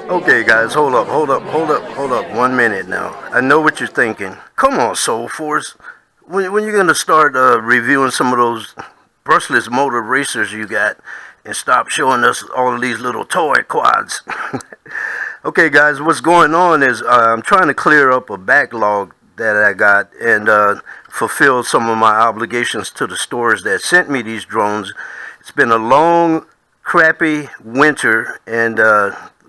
Okay, guys, hold up. 1 minute now. I know what you're thinking. Come on, Soul Force. When you're gonna start reviewing some of those brushless motor racers you got, and stop showing us all of these little toy quads? Okay, guys, what's going on is I'm trying to clear up a backlog that I got and fulfill some of my obligations to the stores that sent me these drones. It's been a long, crappy winter, and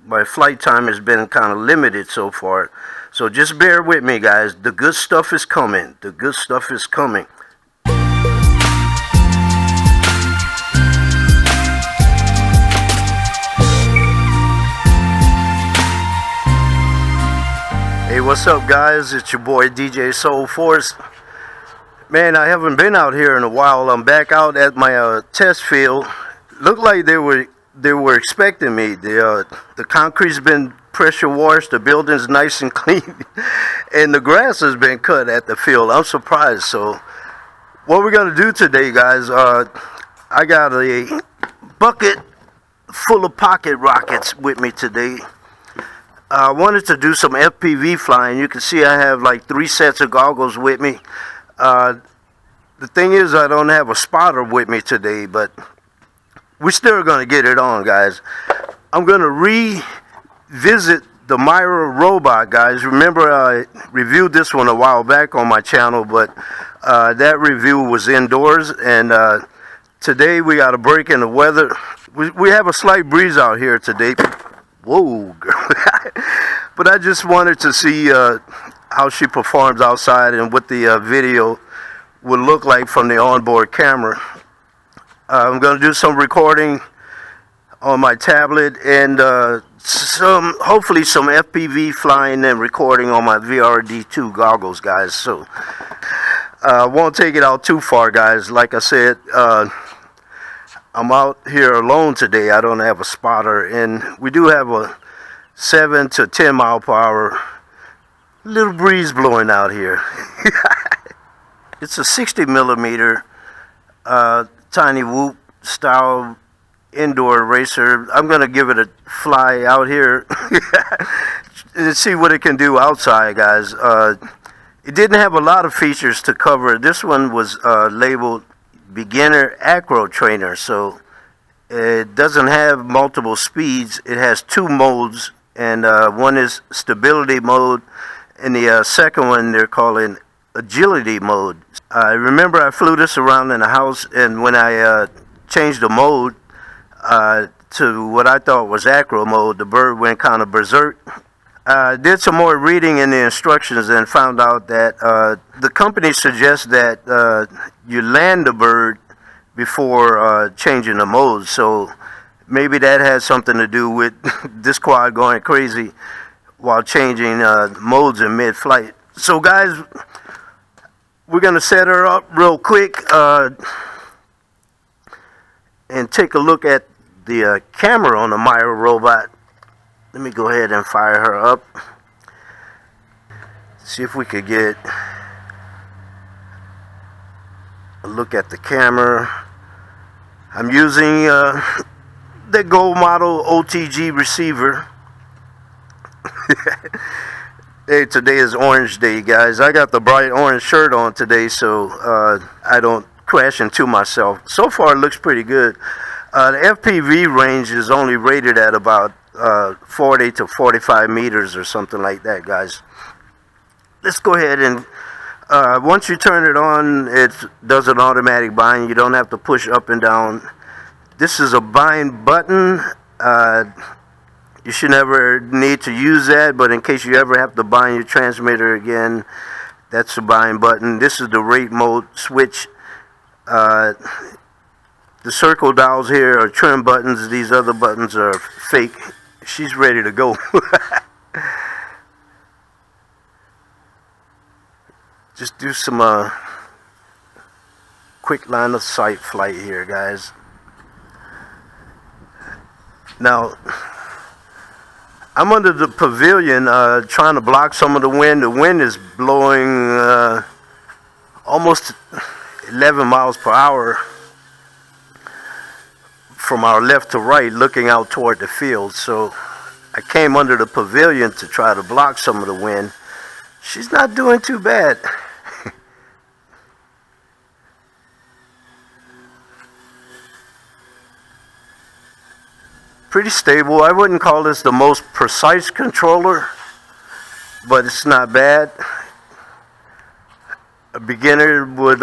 my flight time has been kind of limited so far. So just bear with me, guys. The good stuff is coming. The good stuff is coming. Hey, what's up, guys? It's your boy DJ Soul Force. Man, I haven't been out here in a while. I'm back out at my test field. Looked like they were expecting me. The concrete's been pressure washed. The building's nice and clean, and the grass has been cut at the field. I'm surprised. So, what we're gonna do today, guys? I got a bucket full of pocket rockets with me today. I wanted to do some FPV flying. You can see I have like 3 sets of goggles with me. The thing is, I don't have a spotter with me today, but we're still going to get it on, guys. I'm going to revisit the Mirarobot, guys. Remember, I reviewed this one a while back on my channel, but that review was indoors, and today we got a break in the weather. We have a slight breeze out here today. Whoa, girl. But I just wanted to see how she performs outside and what the video would look like from the onboard camera. I'm going to do some recording on my tablet and hopefully some FPV flying and recording on my VRD2 goggles, guys. So I won't take it out too far, guys. Like I said, I'm out here alone today. I don't have a spotter, and we do have a 7 to 10 mile per hour little breeze blowing out here. It's a 60 millimeter tiny whoop style indoor racer. I'm gonna give it a fly out here and see what it can do outside, guys. It didn't have a lot of features to cover. This one was labeled beginner acro trainer, so it doesn't have multiple speeds. It has 2 modes, and one is stability mode, and the second one they're calling agility mode. I remember I flew this around in the house, and when I changed the mode to what I thought was acro mode, the bird went kind of berserk. I did some more reading in the instructions and found out that the company suggests that you land the bird before changing the mode. So maybe that has something to do with this quad going crazy while changing modes in mid-flight. So, guys, we're going to set her up real quick and take a look at the camera on the Mirarobot. Let me go ahead and fire her up. See if we could get a look at the camera. I'm using the Gold Model OTG receiver. Hey, today is Orange Day, guys. I got the bright orange shirt on today, so I don't crash into myself. So far, it looks pretty good. The FPV range is only rated at about 40 to 45 meters or something like that, guys. Let's go ahead and once you turn it on, it does an automatic bind. You don't have to push up and down. This is a bind button. You should never need to use that, but in case you ever have to bind your transmitter again, that's the bind button. This is the rate mode switch. The circle dials here are trim buttons. These other buttons are fake. She's ready to go. Just do some quick line of sight flight here, guys. Now, I'm under the pavilion trying to block some of the wind. The wind is blowing almost 11 miles per hour from our left to right, looking out toward the field. So I came under the pavilion to try to block some of the wind. She's not doing too bad. Pretty stable. I wouldn't call this the most precise controller, but it's not bad. A beginner would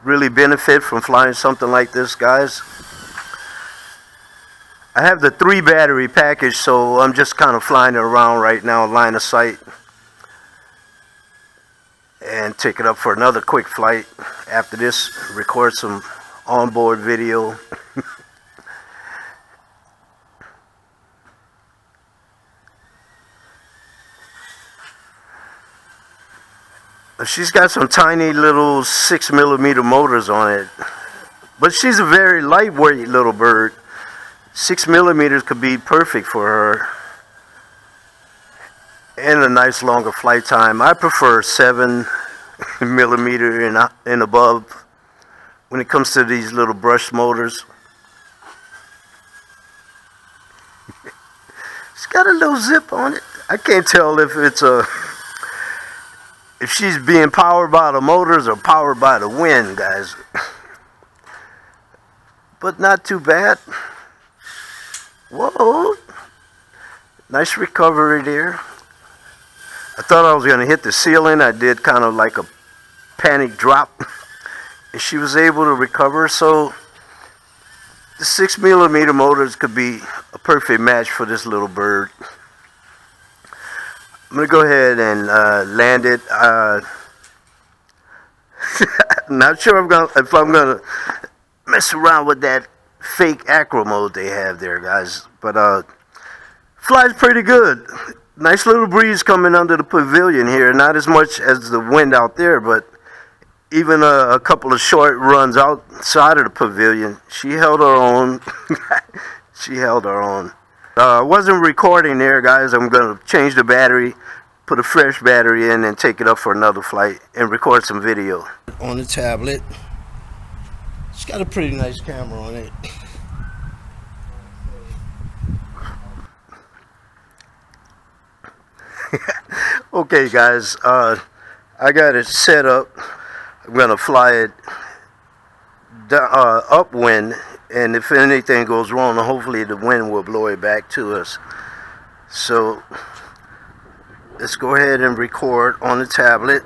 really benefit from flying something like this, guys. I have the 3 battery package, so I'm just kind of flying it around right now, line of sight, and take it up for another quick flight. After this, record some onboard video. She's got some tiny little 6mm motors on it, but she's a very lightweight little bird. 6mm could be perfect for her, and a nice longer flight time. I prefer 7mm and above when it comes to these little brush motors. It's got a little zip on it. I can't tell if it's if she's being powered by the motors or powered by the wind, guys. But not too bad. Whoa. Nice recovery there. I thought I was going to hit the ceiling. I did kind of like a panic drop. And she was able to recover. So the 6mm motors could be a perfect match for this little bird. I'm going to go ahead and land it. Not sure if I'm going to mess around with that fake acro mode they have there, guys. But flies pretty good. Nice little breeze coming under the pavilion here. Not as much as the wind out there, but even a couple of short runs outside of the pavilion, she held her own. She held her own. I wasn't recording there, guys. I'm going to change the battery, put a fresh battery in, and take it up for another flight and record some video. On the tablet. It's got a pretty nice camera on it. Okay, guys. I got it set up. I'm going to fly it upwind. And if anything goes wrong, hopefully the wind will blow it back to us. So let's go ahead and record on the tablet.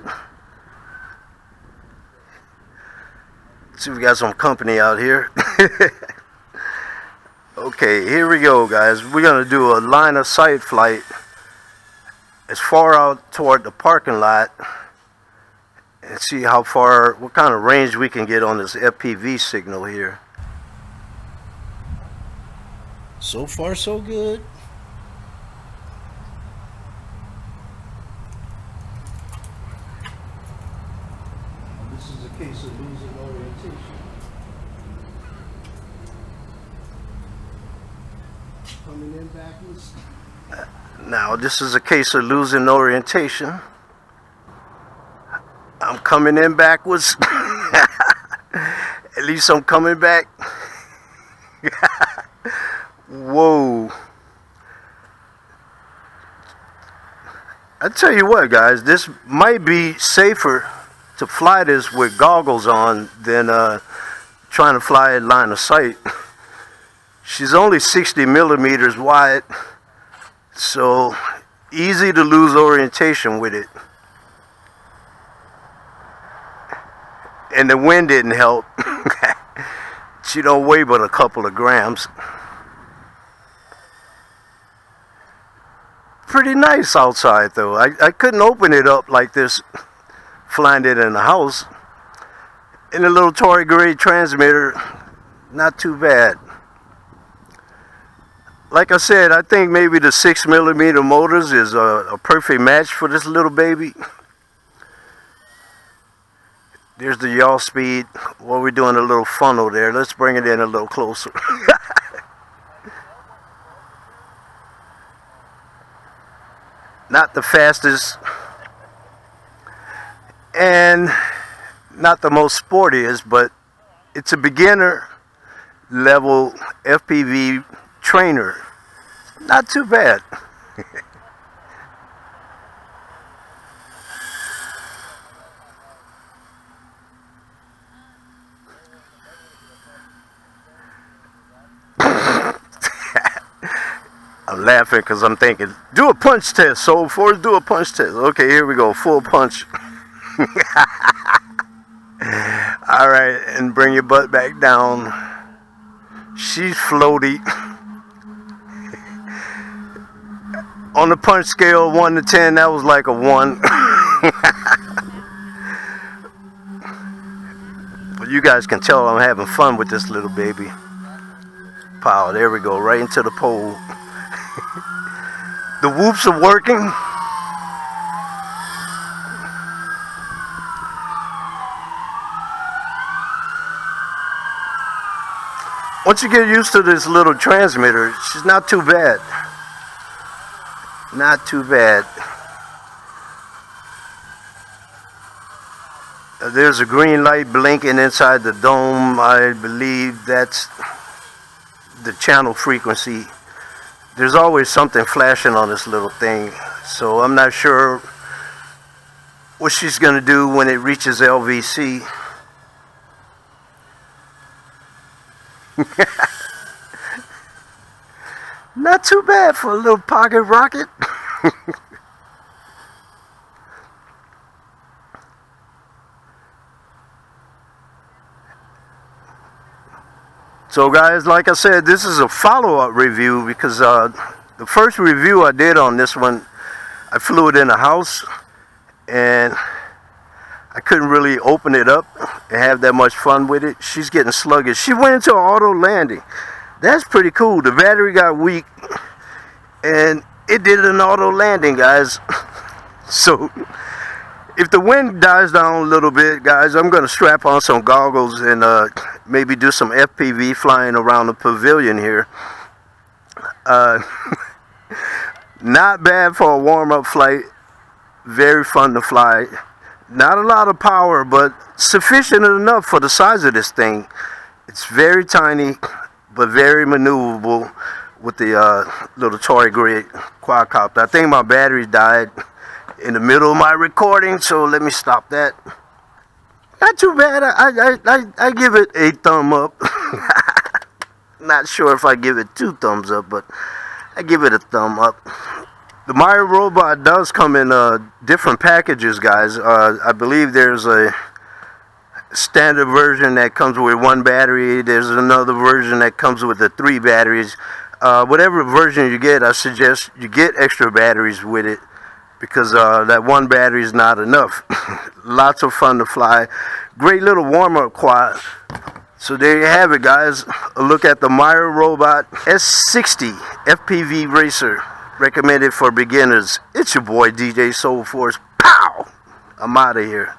See, we got some company out here. Okay, here we go, guys. We're going to do a line of sight flight as far out toward the parking lot and see how far, what kind of range we can get on this FPV signal here. So far, so good. This is a case of losing orientation. Coming in backwards. Now, this is a case of losing orientation. I'm coming in backwards. At least I'm coming back. Whoa. I tell you what, guys, this might be safer to fly this with goggles on than trying to fly it line of sight. She's only 60mm wide, so easy to lose orientation with it. And the wind didn't help. She don't weigh but a couple of grams. Pretty nice outside though. I couldn't open it up like this flying it in the house. In a little Tory grade transmitter, not too bad. Like I said, I think maybe the 6mm motors is a perfect match for this little baby. There's the yaw speed. Well, we're doing a little funnel there. Let's bring it in a little closer. Not the fastest and not the most sportiest, but it's a beginner level FPV trainer. Not too bad. I'm laughing because I'm thinking, do a punch test, Soul Force, do a punch test. Okay, here we go, full punch. Alright, and bring your butt back down. She's floaty. On the punch scale, 1 to 10, that was like a 1. But you guys can tell I'm having fun with this little baby. Pow, there we go, right into the pole. The whoops are working. Once you get used to this little transmitter, she's not too bad. Not too bad. There's a green light blinking inside the dome. I believe that's the channel frequency. There's always something flashing on this little thing, so I'm not sure what she's gonna do when it reaches LVC. Not too bad for a little pocket rocket. So guys, like I said, this is a follow-up review because the first review I did on this one, I flew it in a house and I couldn't really open it up and have that much fun with it. She's getting sluggish. She went into auto landing. That's pretty cool. The battery got weak and it did an auto landing, guys. So if the wind dies down a little bit, guys, I'm gonna strap on some goggles and maybe do some FPV flying around the pavilion here. Not bad for a warm-up flight. Very fun to fly. Not a lot of power, but sufficient enough for the size of this thing. It's very tiny, but very maneuverable with the little toy grid quadcopter. I think my battery died in the middle of my recording, so let me stop that. Not too bad. I give it a thumb up. Not sure if I give it 2 thumbs up, but I give it a thumb up. The Mirarobot does come in different packages, guys. I believe there's a standard version that comes with 1 battery. There's another version that comes with the 3 batteries. Whatever version you get, I suggest you get extra batteries with it, because that 1 battery is not enough. Lots of fun to fly. Great little warm-up quad. So there you have it, guys. A look at the Mirarobot S60 FPV Racer. Recommended for beginners. It's your boy DJ Soul Force. Pow! I'm out of here.